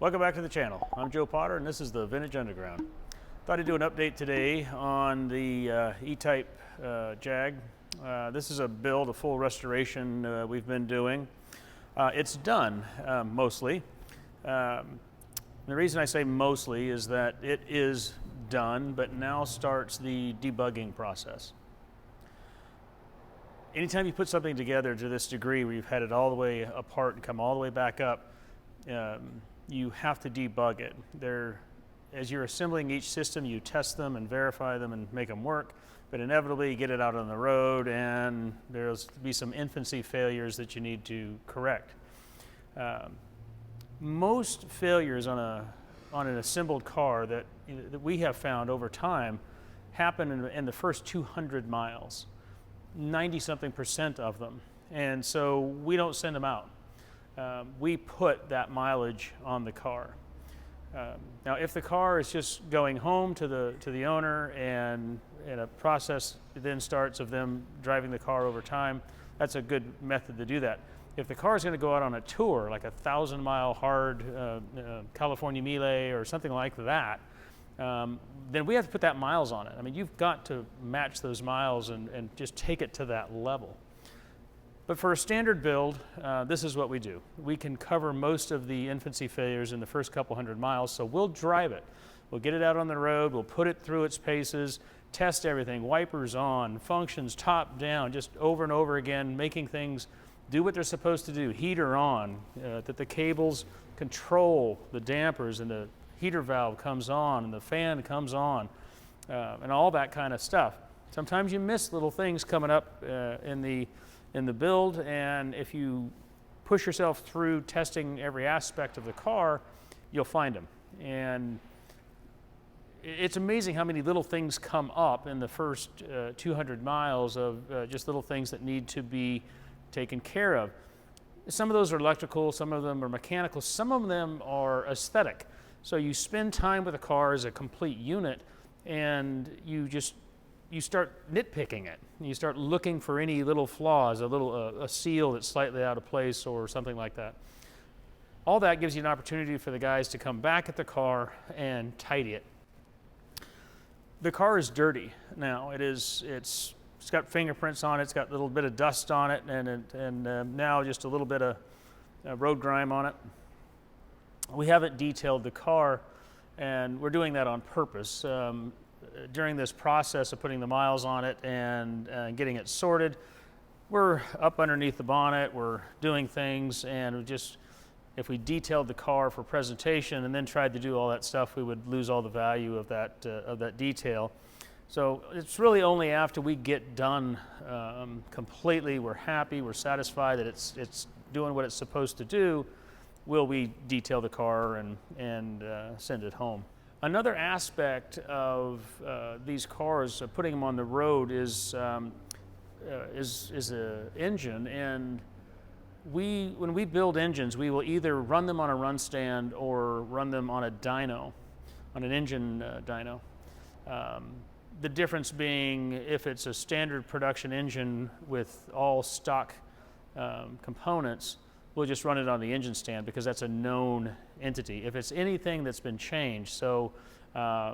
Welcome back to the channel. I'm Joe Potter and this is the Vintage Underground. Thought I'd do an update today on the E-Type Jag. This is a build, a full restoration we've been doing. It's done mostly. The reason I say mostly is that it is done, but now starts the debugging process. Anytime you put something together to this degree where you've had it all the way apart and come all the way back up, you have to debug it. As you're assembling each system, you test them and verify them and make them work, but inevitably you get it out on the road and there'll be some infancy failures that you need to correct. Most failures on an assembled car that we have found over time happen in the first 200 miles, 90-something% of them, and so we don't send them out. We put that mileage on the car. Now, if the car is just going home to the owner and a process then starts of them driving the car over time, that's a good method to do that. If the car is going to go out on a tour, like a 1,000-mile hard California Melee or something like that, then we have to put that miles on it. I mean, you've got to match those miles and just take it to that level. But for a standard build, this is what we do. We can cover most of the infancy failures in the first couple hundred miles, so we'll drive it. We'll get it out on the road, we'll put it through its paces, test everything, wipers on, functions top down, just over and over again, making things do what they're supposed to do, heater on, that the cables control the dampers and the heater valve comes on and the fan comes on, and all that kind of stuff. Sometimes you miss little things coming up in the build, and if you push yourself through testing every aspect of the car, you'll find them. And it's amazing how many little things come up in the first 200 miles of just little things that need to be taken care of. Some of those are electrical, some of them are mechanical, some of them are aesthetic. So you spend time with a car as a complete unit, and you start nitpicking it. You start looking for any little flaws, a seal that's slightly out of place or something like that. All that gives you an opportunity for the guys to come back at the car and tidy it. The car is dirty now. It's got fingerprints on it. It's got a little bit of dust on it, and now just a little bit of road grime on it. We haven't detailed the car, and we're doing that on purpose. During this process of putting the miles on it and getting it sorted, we're up underneath the bonnet, we're doing things, and if we detailed the car for presentation and then tried to do all that stuff, we would lose all the value of that detail. So it's really only after we get done completely, we're happy, we're satisfied that it's doing what it's supposed to do, will we detail the car and send it home. Another aspect of these cars, putting them on the road, is an engine. And when we build engines, we will either run them on a run stand or run them on a dyno, on an engine dyno. The difference being, if it's a standard production engine with all stock components, we'll just run it on the engine stand because that's a known entity. If it's anything that's been changed, so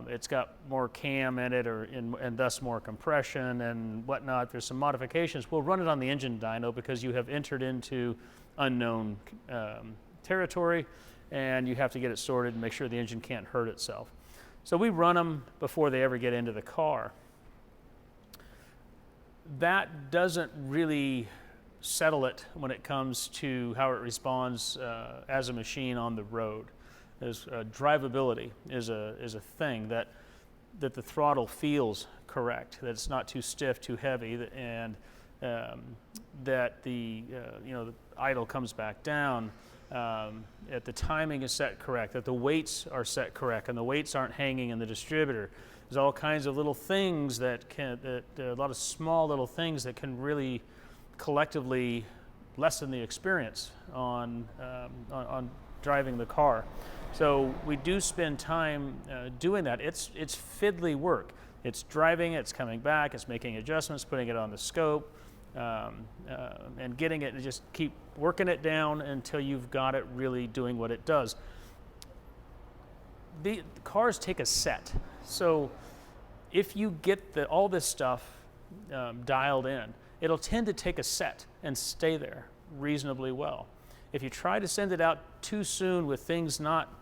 it's got more cam in it and thus more compression and whatnot, there's some modifications, we'll run it on the engine dyno because you have entered into unknown territory and you have to get it sorted and make sure the engine can't hurt itself. So we run them before they ever get into the car. That doesn't really settle it when it comes to how it responds as a machine on the road. Drivability is a thing that the throttle feels correct, that it's not too stiff, too heavy, and that the idle comes back down, that the timing is set correct, that the weights are set correct, and the weights aren't hanging in the distributor. There's all kinds of little things a lot of small little things that can really collectively lessen the experience on driving the car. So we do spend time doing that. It's fiddly work. It's driving, it's coming back, it's making adjustments, putting it on the scope, and getting it, and just keep working it down until you've got it really doing what it does. the cars take a set. So if you get all this stuff dialed in, it'll tend to take a set and stay there reasonably well. If you try to send it out too soon with things not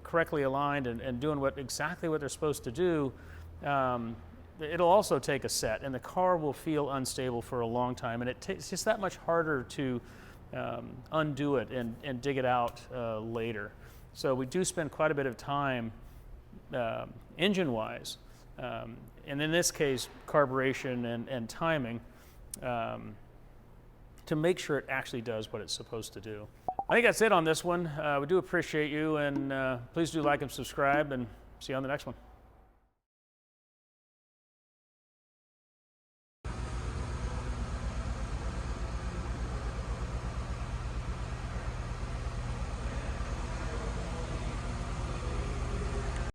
correctly aligned and doing exactly what they're supposed to do, it'll also take a set, and the car will feel unstable for a long time, and it's just that much harder to undo it and dig it out later. So we do spend quite a bit of time engine-wise, and in this case, carburation and timing, to make sure it actually does what it's supposed to do. I think that's it on this one. We do appreciate you, and please do like and subscribe, and see you on the next one.